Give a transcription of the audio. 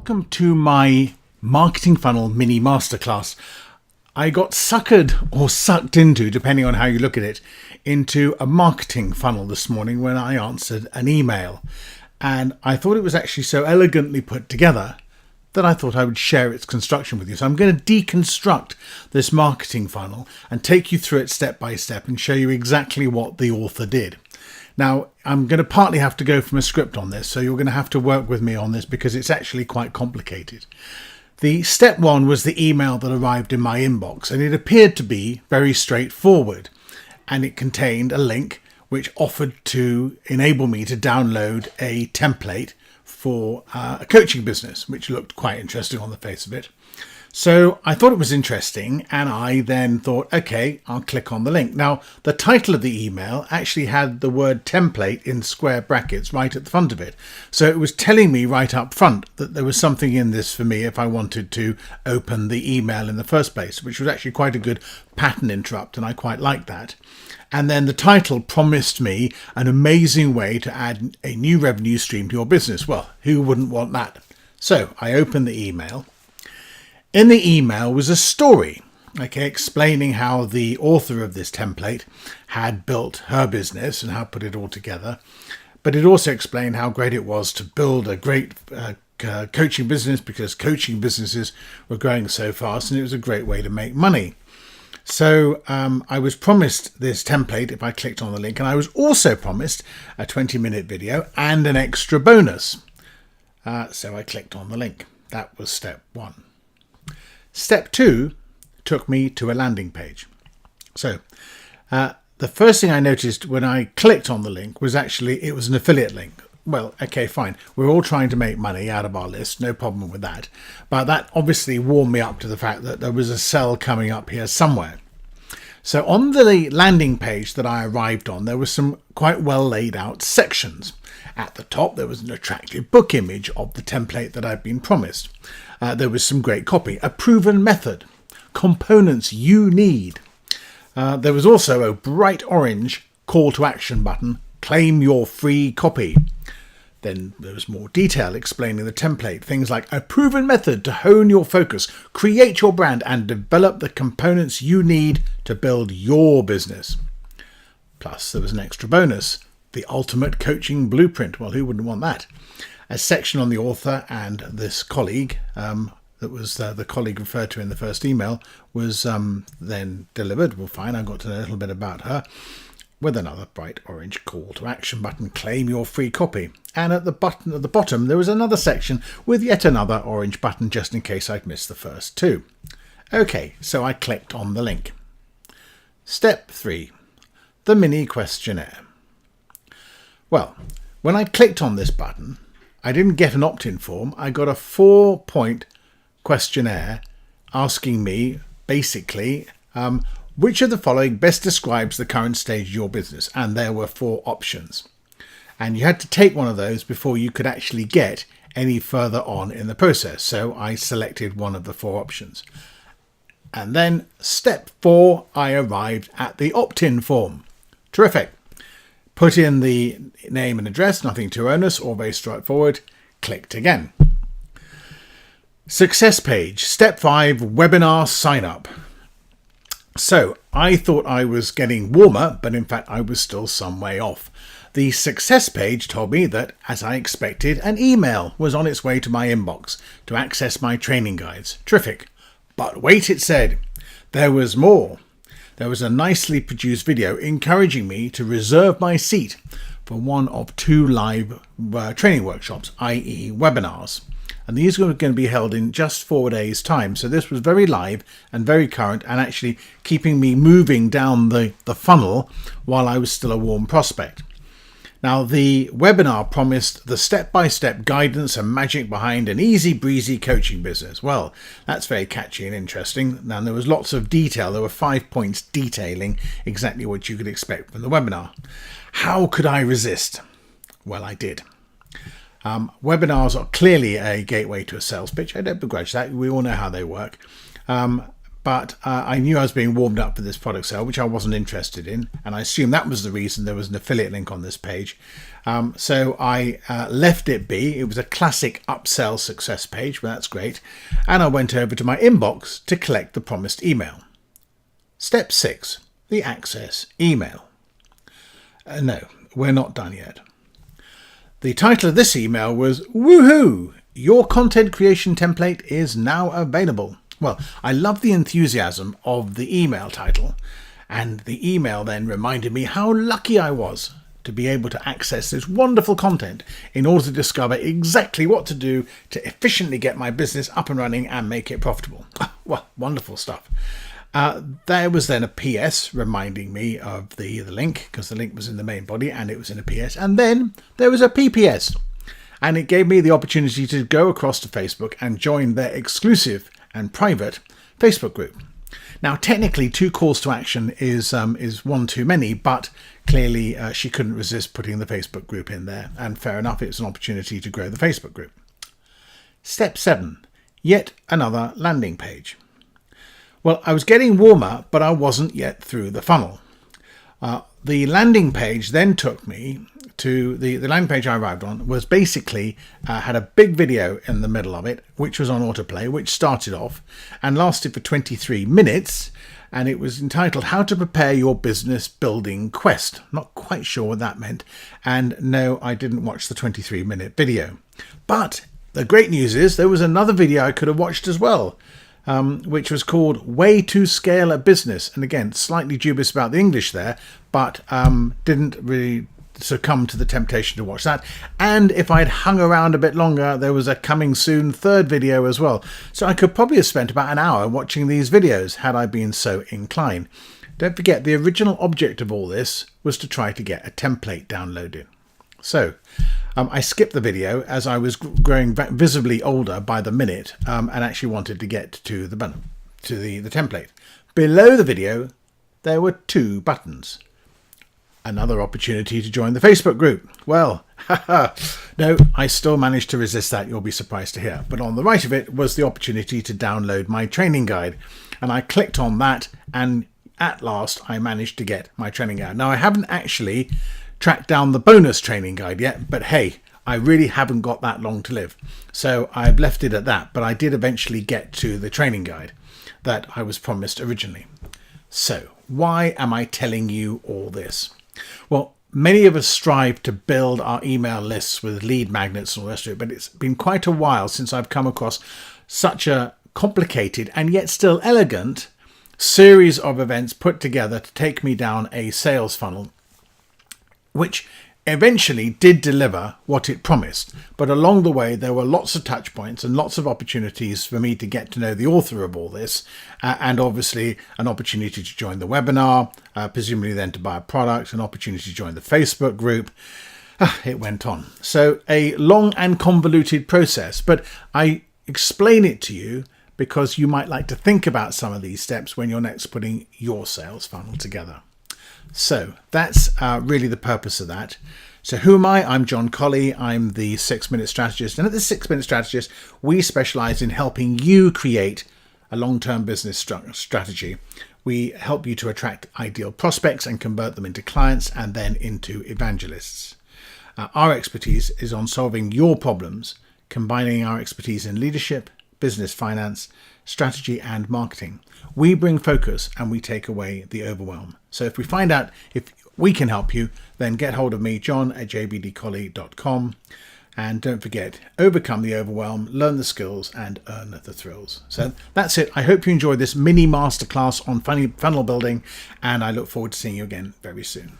welcome to my marketing funnel mini masterclass. I got suckered or sucked into, depending on how you look at it, into a marketing funnel this morning when I answered an email. And I thought it was actually so elegantly put together that I thought I would share its construction with you. So I'm going to deconstruct this marketing funnel and take you through it step by step and show you exactly what the author did. Now, I'm going to partly have to go from a script on this, so you're going to have to work with me on this because it's actually quite complicated. The step one was the email that arrived in my inbox, and it appeared to be very straightforward, and it contained a link which offered to enable me to download a template for a coaching business, which looked quite interesting on the face of it. So I thought it was interesting, and I then thought, okay, I'll click on the link. Now, the title of the email actually had the word template in square brackets right at the front of it. So it was telling me right up front that there was something in this for me if I wanted to open the email in the first place, which was actually quite a good pattern interrupt, and I quite liked that. And then the title promised me an amazing way to add a new revenue stream to your business. Well, who wouldn't want that? So I opened the email. In the email was a story, explaining how the author of this template had built her business and how put it all together. But it also explained how great it was to build a great coaching business because coaching businesses were growing so fast and it was a great way to make money. So I was promised this template if I clicked on the link, and I was also promised a 20-minute video and an extra bonus. So I clicked on the link. That was step one. Step two took me to a landing page. So the first thing I noticed when I clicked on the link was actually it was an affiliate link. Well, okay, fine. We're all trying to make money out of our list. No problem with that. But that obviously warmed me up to the fact that there was a sell coming up here somewhere. So on the landing page that I arrived on, there were some quite well laid out sections. At the top, there was an attractive book image of the template that I'd been promised. There was some great copy, a proven method, components you need. There was also a bright orange call to action button, claim your free copy. Then there was more detail explaining the template, things like a proven method to hone your focus, create your brand, and develop the components you need to build your business. Plus, there was an extra bonus, the ultimate coaching blueprint. Well, who wouldn't want that? A section on the author and this colleague, that was the colleague referred to in the first email, was then delivered. Well, fine, I got to know a little bit about her. With another bright orange call to action button, claim your free copy. And at the bottom, there was another section with yet another orange button just in case I'd missed the first two. Okay, so I clicked on the link. Step 3, the Mini Questionnaire. Well, when I clicked on this button, I didn't get an opt-in form. I got a 4-point questionnaire asking me, basically, which of the following best describes the current stage of your business? And there were 4 options. And you had to take one of those before you could actually get any further on in the process. So I selected one of the 4 options. And then step 4, I arrived at the opt-in form. Terrific. Put in the name and address, nothing too onerous or very straightforward. Clicked again. Success page. Step 5, webinar sign up. So I thought I was getting warmer, but in fact I was still some way off. The success page told me that, as I expected, an email was on its way to my inbox to access my training guides. Terrific. But wait, it said, there was more. There was a nicely produced video encouraging me to reserve my seat for one of 2 live training workshops, i.e. webinars. And these were going to be held in just 4 days' time. So this was very live and very current and actually keeping me moving down the funnel while I was still a warm prospect. Now, the webinar promised the step-by-step guidance and magic behind an easy breezy coaching business. Well, that's very catchy and interesting. Now, there was lots of detail. There were 5 points detailing exactly what you could expect from the webinar. How could I resist? Well, I did. Webinars are clearly a gateway to a sales pitch. I don't begrudge that. We all know how they work. but I knew I was being warmed up for this product sale, which I wasn't interested in, and I assume that was the reason there was an affiliate link on this page. So I left it be. It was a classic upsell success page, but that's great. And I went over to my inbox to collect the promised email. Step 6, the access email. No, we're not done yet. The title of this email was, "Woohoo! Your content creation template is now available." Well, I love the enthusiasm of the email title, and the email then reminded me how lucky I was to be able to access this wonderful content in order to discover exactly what to do to efficiently get my business up and running and make it profitable. Well, wonderful stuff. There was then a PS reminding me of the link, because the link was in the main body and it was in a PS, and then there was a PPS, and it gave me the opportunity to go across to Facebook and join their exclusive and private Facebook group. Now, technically, 2 calls to action is one too many, but clearly she couldn't resist putting the Facebook group in there, and fair enough, it's an opportunity to grow the Facebook group. Step 7, yet another landing page. Well, I was getting warmer, but I wasn't yet through the funnel. The landing page then took me to the landing page I arrived on was basically had a big video in the middle of it, which was on autoplay, which started off and lasted for 23 minutes. And it was entitled "How to Prepare Your Business Building Quest." Not quite sure what that meant. And no, I didn't watch the 23-minute video. But the great news is there was another video I could have watched as well, which was called "Way to Scale a Business." And again, slightly dubious about the English there, but didn't really succumb to the temptation to watch that. And if I'd hung around a bit longer, there was a coming soon 3rd video as well. So I could probably have spent about an hour watching these videos had I been so inclined. Don't forget, the original object of all this was to try to get a template downloaded. So I skipped the video as I was growing visibly older by the minute, and actually wanted to get to the template. Below the video, there were 2 buttons. Another opportunity to join the Facebook group. Well, no, I still managed to resist that, you'll be surprised to hear. But on the right of it was the opportunity to download my training guide. And I clicked on that, and at last I managed to get my training guide. Now, I haven't actually tracked down the bonus training guide yet, but hey, I really haven't got that long to live. So I've left it at that, but I did eventually get to the training guide that I was promised originally. So why am I telling you all this? Well, many of us strive to build our email lists with lead magnets and all the rest of it, but it's been quite a while since I've come across such a complicated and yet still elegant series of events put together to take me down a sales funnel, which eventually did deliver what it promised. But along the way, there were lots of touch points and lots of opportunities for me to get to know the author of all this, and obviously an opportunity to join the webinar, presumably then to buy a product, an opportunity to join the Facebook group. It went on. So a long and convoluted process, but I explain it to you because you might like to think about some of these steps when you're next putting your sales funnel together. So that's really the purpose of that. So who am I? I'm John Colley. I'm the 6-Minute Strategist. And at the 6-Minute Strategist, we specialize in helping you create a long-term business strategy. We help you to attract ideal prospects and convert them into clients and then into evangelists. Our expertise is on solving your problems, combining our expertise in leadership, business finance, strategy and marketing. We bring focus and we take away the overwhelm. So if we find out if we can help you, then get hold of me, john@jbdcolley.com. And don't forget, overcome the overwhelm, learn the skills and earn the thrills. So that's it. I hope you enjoyed this mini masterclass on funnel building, and I look forward to seeing you again very soon.